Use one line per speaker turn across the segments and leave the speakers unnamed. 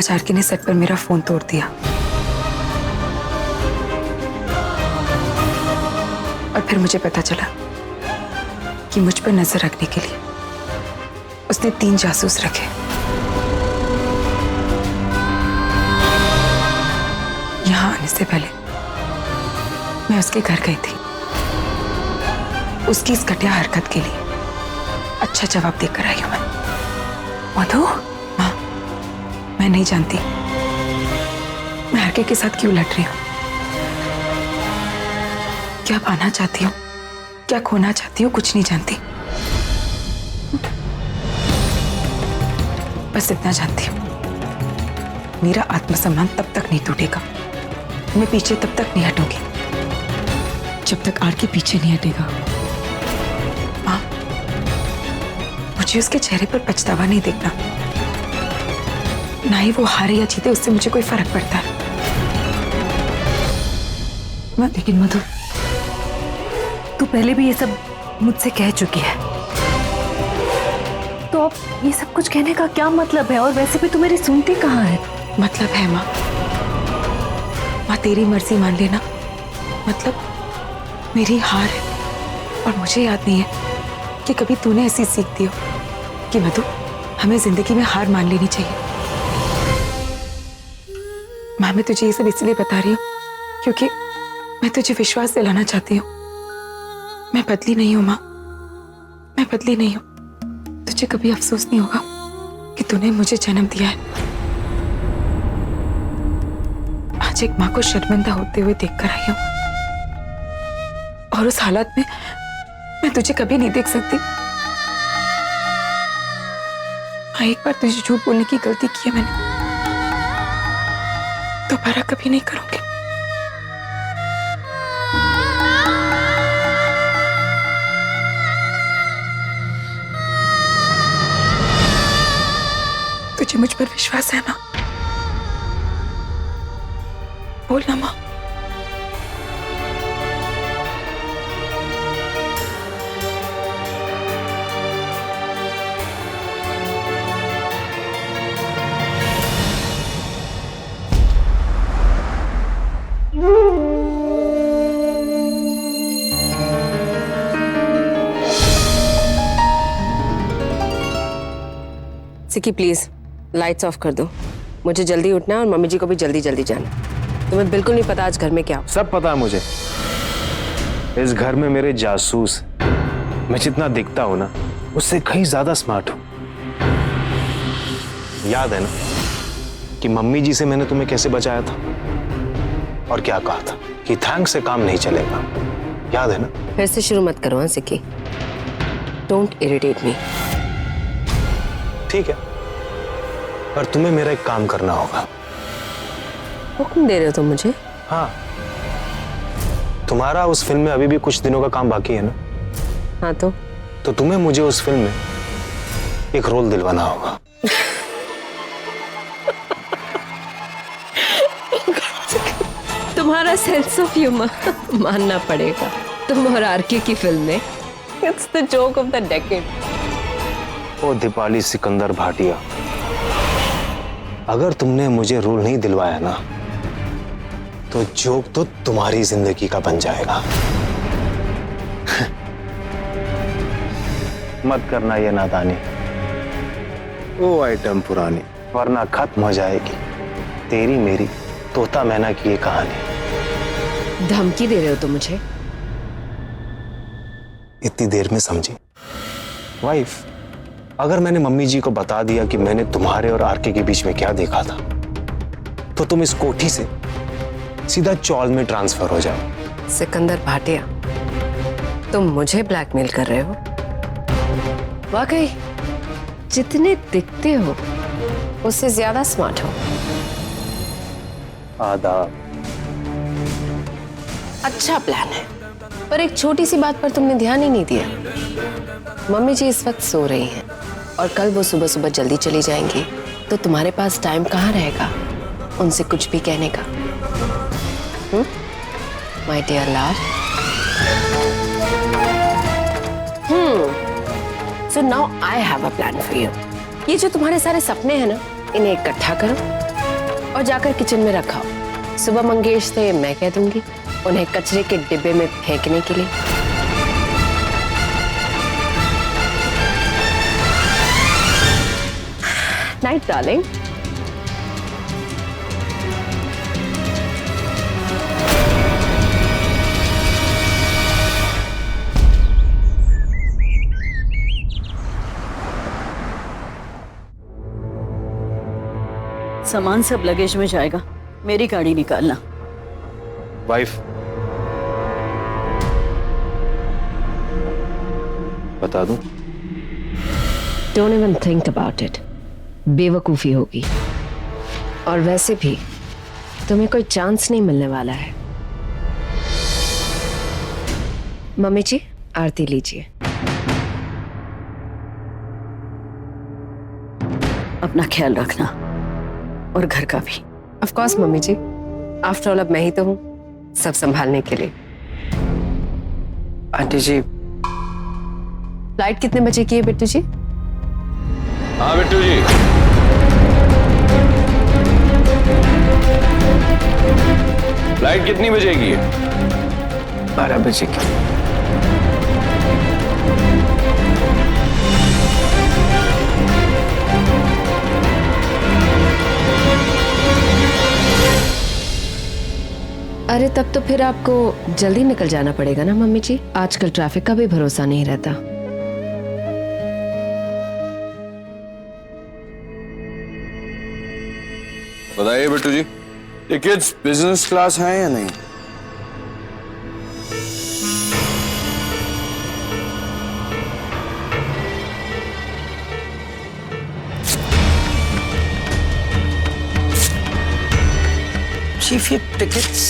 आज आरके ने सेट पर मेरा फोन तोड़ दिया और फिर मुझे पता चला कि मुझ पर नजर रखने के लिए उसने 3 जासूस रखे। यहाँ आने से पहले मैं उसके घर गई थी उसकी इस घटिया हरकत के लिए अच्छा जवाब देकर आई हूं मैं। मधु, हाँ, मैं नहीं जानती मैं आरके के साथ क्यों लड़ रही हूं, क्या पाना चाहती हूँ, क्या खोना चाहती हूँ, कुछ नहीं जानती। बस इतना जानती हूँ, मेरा आत्मसम्मान तब तक नहीं टूटेगा, मैं पीछे तब तक नहीं हटूंगी जब तक आरके पीछे नहीं हटेगा। माँ, मुझे उसके चेहरे पर पछतावा नहीं देखना, ना ही वो हारे या जीते उससे मुझे कोई फर्क पड़ता है।
लेकिन मधु, तू पहले भी ये सब मुझसे कह चुकी है, तो अब ये सब कुछ कहने का क्या मतलब है? और वैसे भी तू मेरी सुनती कहाँ है?
मतलब है माँ, माँ तेरी मर्जी मान लेना, मतलब मेरी हार है। और मुझे याद नहीं है कि कभी तूने ऐसी सीख दी हो कि मधु हमें जिंदगी में हार मान लेनी चाहिए। माँ, मैं तुझे ये सब इसलिए बता रही हूँ क्योंकि मैं तुझे विश्वास दिलाना चाहती हूँ, मैं बदली नहीं हूँ माँ, मैं बदली नहीं हूँ। तुझे कभी अफसोस नहीं होगा कि तूने मुझे जन्म दिया है। आज एक माँ को शर्मिंदा होते हुए देखकर आई हूँ और उस हालत में मैं तुझे कभी नहीं देख सकती। हाँ, एक बार तुझे झूठ बोलने की गलती की है मैंने, दोबारा कभी नहीं करूंगी। तुझे मुझ पर विश्वास है ना? बोल ना माँ।
सिकी प्लीज लाइट्स ऑफ कर दो, मुझे जल्दी उठना है और मम्मी जी को भी जल्दी जल्दी जाना। तुम्हें बिल्कुल नहीं पता आज घर में क्या हो।
सब पता है मुझे, इस घर में मेरे जासूस, मैं जितना दिखता हूं ना उससे कहीं ज्यादा स्मार्ट हूं। याद है ना कि मम्मी जी से मैंने तुम्हें कैसे बचाया था और क्या कहा था कि थैंक्स से काम नहीं चलेगा, याद है ना?
फिर से शुरू मत करो हाँ सिकी, डोंट इरिटेट मी।
ठीक है, पर तुम्हें मेरा एक काम करना होगा।
हुक्म दे रहे हो तुम मुझे?
हाँ, तुम्हारा उस फिल्म में अभी भी कुछ दिनों का काम बाकी है ना?
हाँ
तो तुम्हें मुझे उस फिल्म में एक रोल दिलवाना होगा।
तुम्हारा सेंस ऑफ ह्यूमर मानना पड़ेगा, तुम और आरके की फिल्म में it's the joke of the decade.
ओ दीपाली सिकंदर भाटिया, अगर तुमने मुझे रोल नहीं दिलवाया ना तो जोक तो तुम्हारी जिंदगी का बन जाएगा। मत करना ये नादानी, वो आइटम पुरानी, वरना खत्म हो जाएगी तेरी मेरी तोता मैना की ये कहानी।
धमकी दे रहे हो तुम मुझे?
इतनी देर में समझी वाइफ? अगर मैंने मम्मी जी को बता दिया कि मैंने तुम्हारे और आरके के बीच में क्या देखा था तो तुम इस कोठी से सीधा चौल में ट्रांसफर हो जाओ।
सिकंदर भाटिया, तुम मुझे ब्लैकमेल कर रहे हो? वाकई जितने दिखते हो उससे ज्यादा स्मार्ट हो।
आदाब।
अच्छा प्लान है, पर एक छोटी सी बात पर तुमने ध्यान ही नहीं दिया। मम्मी जी इस वक्त सो रही हैं और कल वो सुबह सुबह जल्दी चली जाएंगी, तो तुम्हारे पास टाइम कहाँ रहेगा उनसे कुछ भी कहने का? My dear love. So now I have a plan for you. ये जो तुम्हारे सारे सपने हैं ना, इन्हें इकट्ठा करो और जाकर किचन में रखाओ। सुबह मंगेश से मैं कह दूंगी उन्हें कचरे के डिब्बे में फेंकने के लिए। Night darling.
सामान सब लगेज में जाएगा, मेरी गाड़ी निकालना।
वाइफ, बता दूं?
Don't even think about it. बेवकूफी होगी। और वैसे भी तुम्हें कोई चांस नहीं मिलने वाला है। मम्मी जी, आरती लीजिए।
अपना ख्याल रखना और घर का भी।
ऑफ कोर्स मम्मी जी, आफ्टर ऑल अब मैं ही तो हूँ सब संभालने के लिए। आंटी जी, फ्लाइट कितने बजे की है बिट्टू जी?
हाँ बिट्टू जी, फ्लाइट कितनी बजे की है?
12 बजे की। अरे तब तो फिर आपको जल्दी निकल जाना पड़ेगा ना मम्मी जी, आजकल ट्रैफिक का भी भरोसा नहीं रहता।
बताइए बिट्टू जी, टिकट्स बिजनेस क्लास हैं या नहीं?
Chief, your tickets.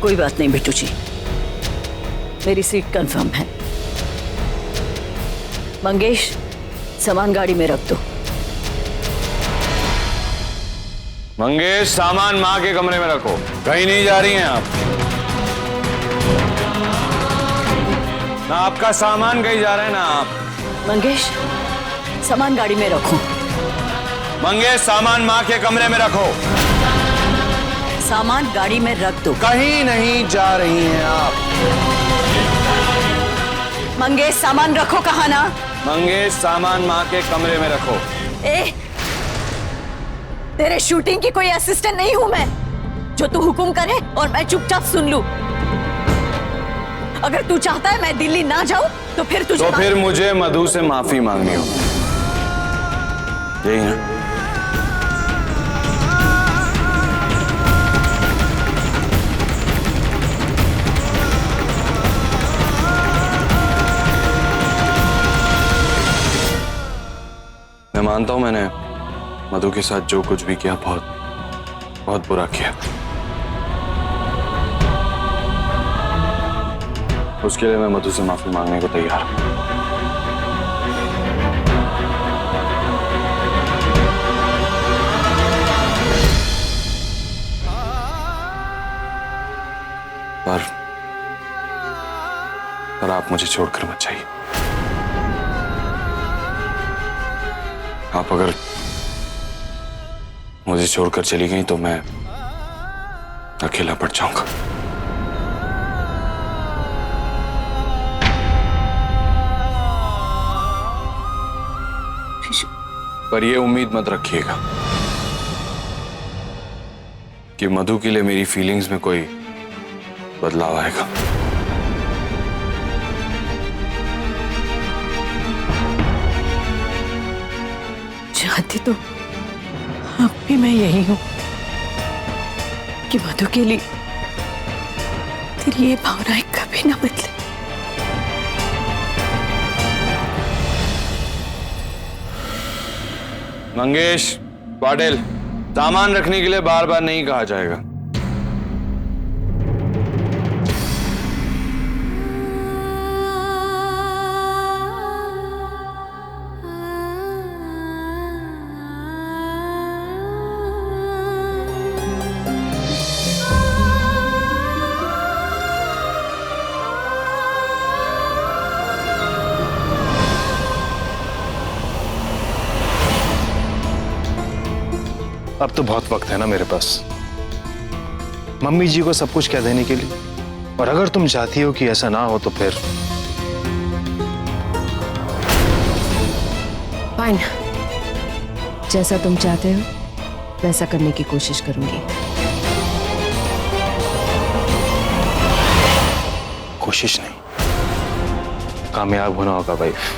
कोई बात नहीं बिट्टू जी, मेरी सीट कंफर्म है। मंगेश, सामान गाड़ी में रख दो।
मंगेश, सामान माँ के कमरे में रखो, कहीं नहीं जा रही हैं आप। ना आपका सामान कहीं जा रहा है ना आप।
मंगेश, सामान गाड़ी में रखो।
मंगेश, सामान माँ के कमरे में रखो।
सामान गाड़ी में रख दो।
कहीं नहीं जा रही हैं आप।
मंगेश, सामान रखो कहा ना।
मंगेश, सामान माँ के कमरे में रखो।
ए, तेरे शूटिंग की कोई असिस्टेंट नहीं हूं मैं, जो तू हुक्म करे और मैं चुपचाप सुन लूं। अगर तू चाहता है मैं दिल्ली ना जाऊं तो फिर तुझे
तो फिर मुझे मधु से माफी मांगनी होगी, यही ना? मैं मानता हूं मैंने मधु के साथ जो कुछ भी किया बहुत बुरा किया। उसके लिए मैं मधु से माफी मांगने को तैयार हूं। पर आप मुझे छोड़कर मत जाइए। आप अगर मुझे छोड़कर चली गई तो मैं अकेला पड़ जाऊंगा। पर ये उम्मीद मत रखिएगा कि मधु के लिए मेरी फीलिंग्स में कोई बदलाव आएगा।
चाहती तो अब भी मैं यही हूं कि मधु के लिए तेरी ये भावनाएं कभी ना बदले।
मंगेश, पाटिल, सामान रखने के लिए बार बार नहीं कहा जाएगा।
अब तो बहुत वक्त है ना मेरे पास मम्मी जी को सब कुछ कह देने के लिए। और अगर तुम चाहती हो कि ऐसा ना हो तो फिर
फाइन, जैसा तुम चाहते हो वैसा करने की कोशिश करूंगी।
कोशिश नहीं, कामयाब होना होगा वाइफ।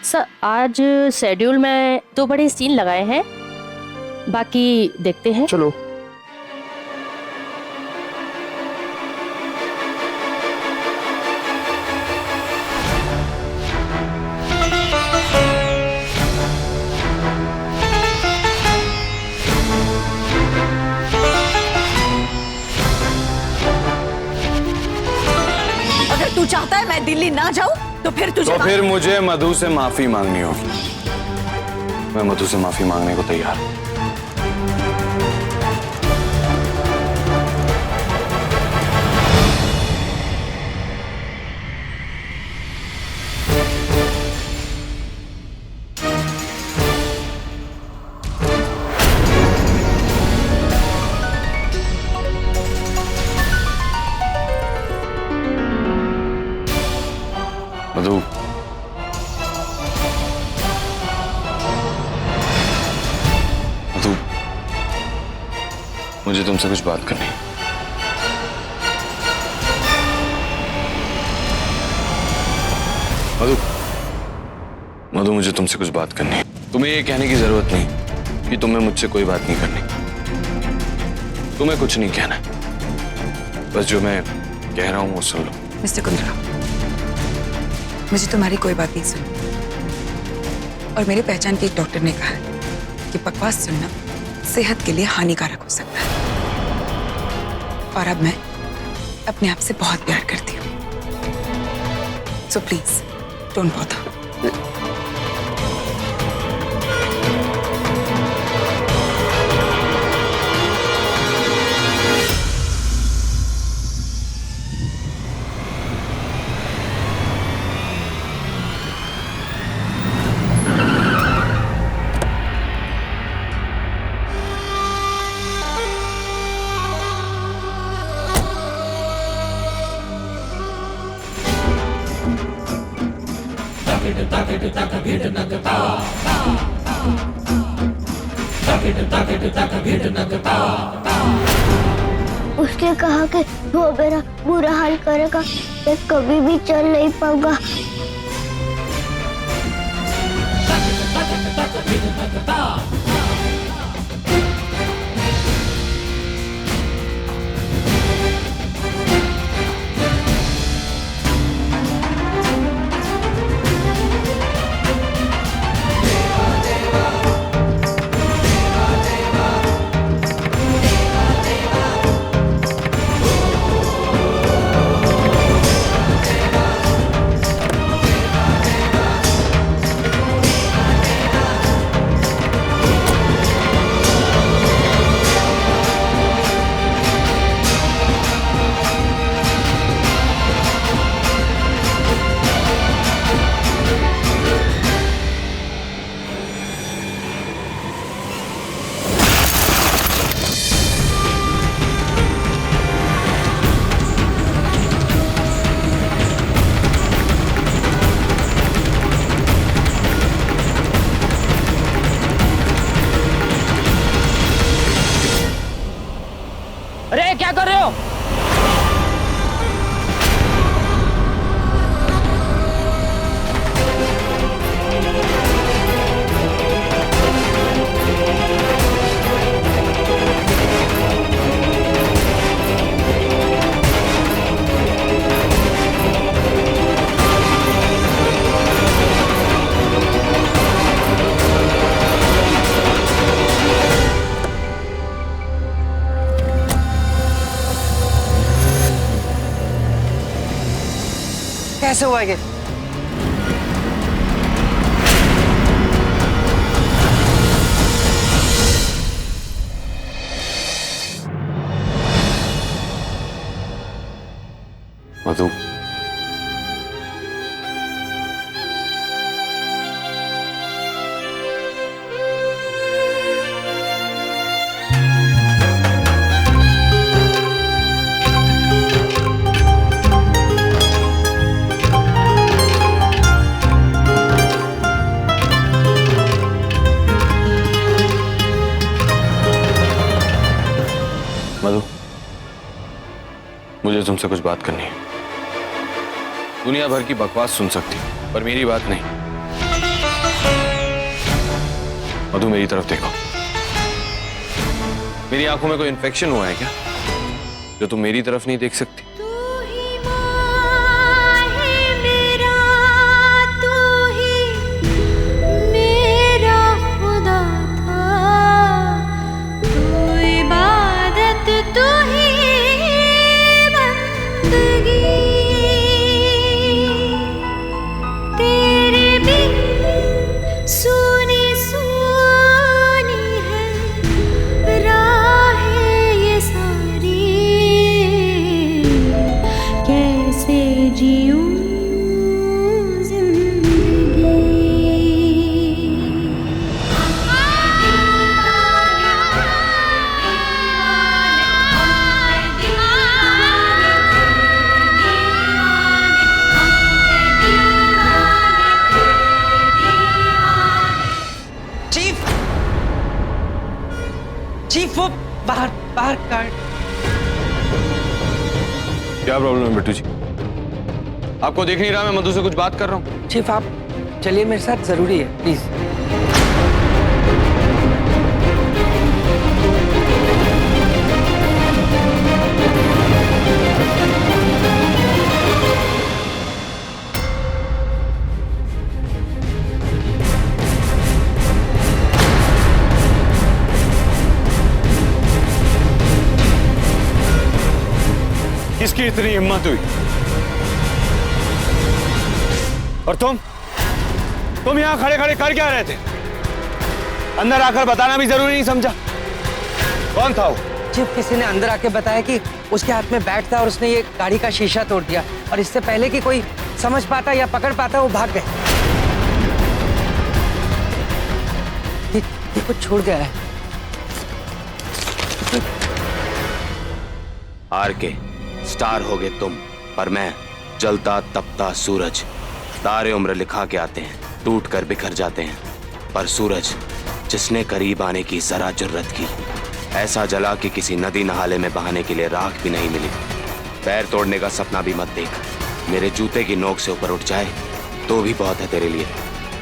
सर आज शेड्यूल में 2 बड़े सीन लगाए हैं, बाकी देखते हैं।
चलो।
अगर तू चाहता है मैं दिल्ली ना जाऊं तो फिर तुझे
तो फिर मुझे मधु से माफी मांगनी होगी। मैं मधु से माफी मांगने को तैयार हूं। मधु, मधु, मुझे तुमसे कुछ बात करनी है। मधु, मधु, मुझे तुमसे कुछ बात करनी है। तुम्हें ये कहने की जरूरत नहीं कि तुम्हें मुझसे कोई बात नहीं करनी। तुम्हें कुछ नहीं कहना, बस जो मैं कह रहा हूं वो सुन लो।
मिस्टर कुंद्रा, मुझे तुम्हारी कोई बात नहीं सुनी। और मेरे पहचान के एक डॉक्टर ने कहा है कि बकवास सुनना सेहत के लिए हानिकारक हो सकता है। और अब मैं अपने आप से बहुत प्यार करती हूँ। So please don't bother.
उसने कहा कि वो मेरा बुरा हाल करेगा, मैं कभी भी चल नहीं पाऊंगा।
अरे क्या कर रहे हो?
कैसे हुआ ये?
तुमसे कुछ बात करनी है। दुनिया भर की बकवास सुन सकती हो, पर मेरी बात नहीं। मधु, मेरी तरफ देखो। मेरी आंखों में कोई इन्फेक्शन हुआ है क्या, जो तुम मेरी तरफ नहीं देख सकती?
चीफ वो बाहर बाहर गार्ड।
क्या प्रॉब्लम है बिट्टू जी? आपको देख नहीं रहा मैं मधु से कुछ बात कर रहा हूँ?
चीफ आप चलिए, मेरे साथ जरूरी है, प्लीज।
किसकी इतनी हिम्मत हुई? और तुम यहां खड़े खड़े कर क्या रहे थे? अंदर आकर बताना भी जरूरी नहीं समझा? कौन था वो?
चीफ, किसी ने अंदर आके बताया कि उसके हाथ में बैट था और उसने ये गाड़ी का शीशा तोड़ दिया, और इससे पहले कि कोई समझ पाता या पकड़ पाता वो भाग गए। ये कुछ छोड़ गया है।
आर के स्टार हो गए तुम, पर मैं जलता तपता सूरज। तारे उम्र लिखा के आते हैं, टूट कर बिखर जाते हैं, पर सूरज जिसने करीब आने की जरा जुर्रत की, ऐसा जला कि किसी नदी नहाले में बहाने के लिए राख भी नहीं मिली। पैर तोड़ने का सपना भी मत देख, मेरे जूते की नोक से ऊपर उठ जाए तो भी बहुत है तेरे लिए।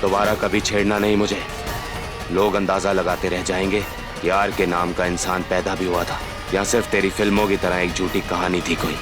दोबारा कभी छेड़ना नहीं मुझे, लोग अंदाजा लगाते रह जाएंगे यार के नाम का इंसान पैदा भी हुआ था, या सिर्फ तेरी फिल्मों की तरह एक झूठी कहानी थी कोई।